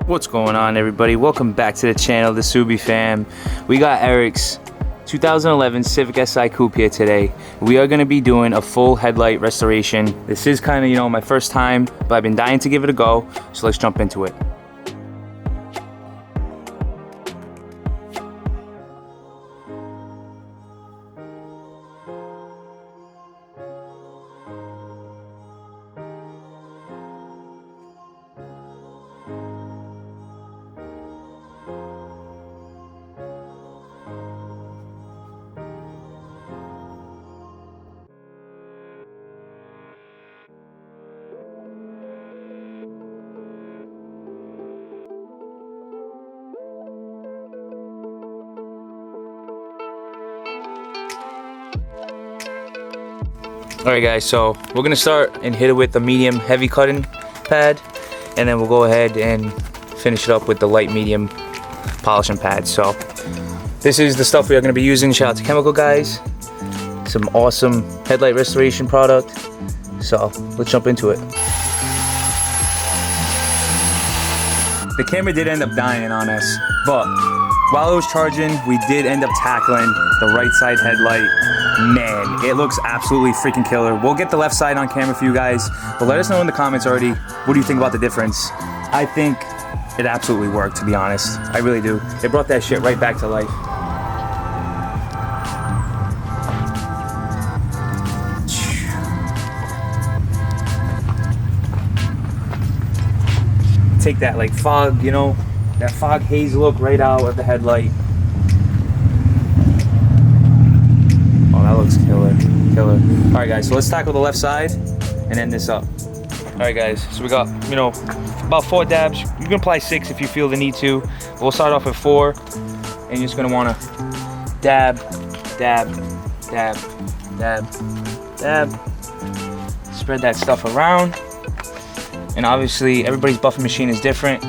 What's going on, everybody? Welcome back to the channel, the Subi fam. We got Eric's 2011 Civic Si Coupe here today. We are going to be doing a full headlight restoration. This is kind of, my first time, but I've been dying to give it a go, so let's jump into it. Alright guys, so we're gonna start and hit it with the medium heavy cutting pad, and then we'll go ahead and finish it up with the light medium polishing pad. So this is the stuff we are gonna be using. Shout out to Chemical Guys. Some awesome headlight restoration product. So let's jump into it. The camera did end up dying on us, but while it was charging, we did end up tackling the right side headlight. Man, it looks absolutely freaking killer. We'll get the left side on camera for you guys, but let us know in the comments already, what do you think about the difference? I think it absolutely worked, to be honest. I really do. It brought that shit right back to life. Take that like fog, that fog haze look right out of the headlight. Oh, that looks killer. All right guys, so let's tackle the left side and end this up. All right guys, so we got, about 4 dabs. You can apply 6 if you feel the need to. We'll start off with 4, and you're just gonna wanna dab, dab, dab, dab, dab. Spread that stuff around. And obviously everybody's buffing machine is different,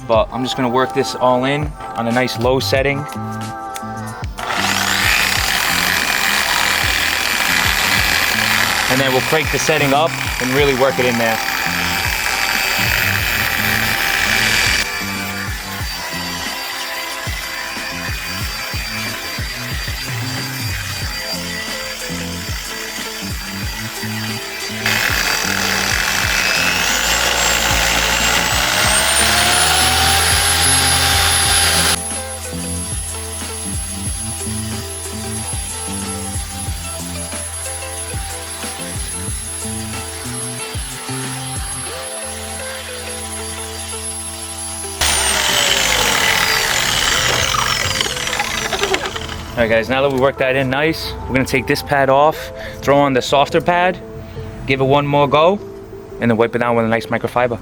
but I'm just gonna work this all in on a nice low setting. And then we'll crank the setting up and really work it in there. Alright guys, now that we worked that in nice, we're gonna take this pad off, throw on the softer pad, give it one more go, and then wipe it down with a nice microfiber.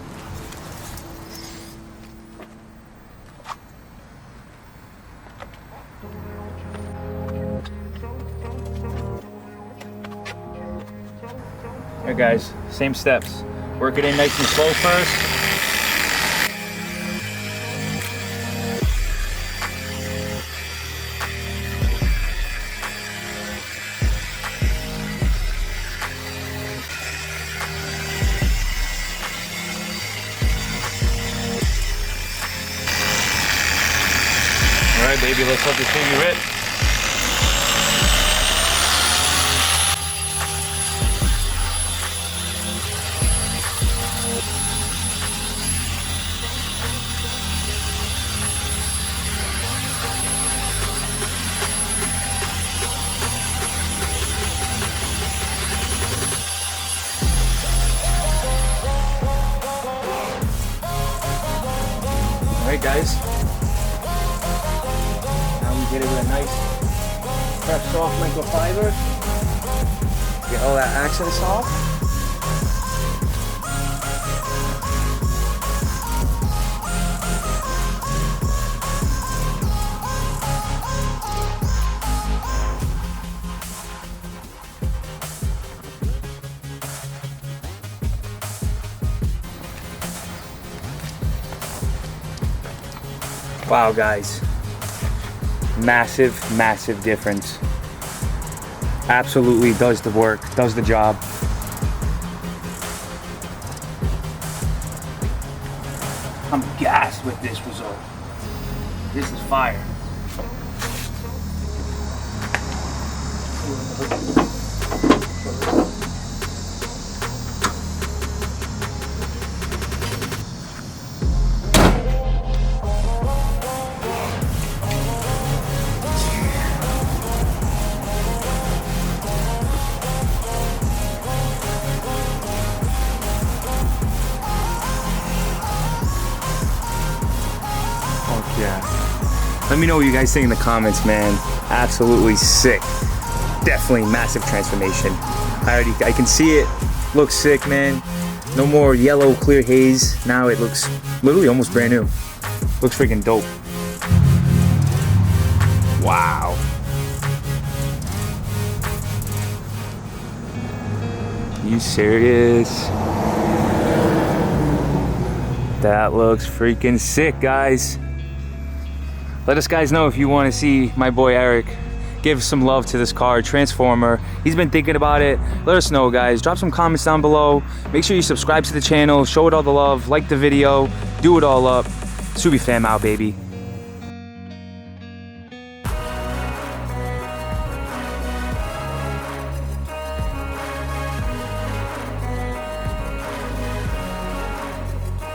Alright guys, same steps. Work it in nice and slow first. Alright baby, let's let this thing rip. Alright guys. Get it with a nice fresh soft microfiber. Get all that accents off. Wow guys. Massive difference. Absolutely does the work, does the job. I'm gassed, with this result. This is fire. Yeah. Let me know what you guys think in the comments, man. Absolutely sick. Definitely massive transformation. I can see it. Looks sick, man. No more yellow clear haze. Now it looks literally almost brand new. Looks freaking dope. Wow. You serious? That looks freaking sick, guys. Let us guys know if you want to see my boy Eric give some love to this car, Transformer. He's been thinking about it. Let us know, guys. Drop some comments down below. Make sure you subscribe to the channel, show it all the love, like the video, do it all up. Subi fam out, baby.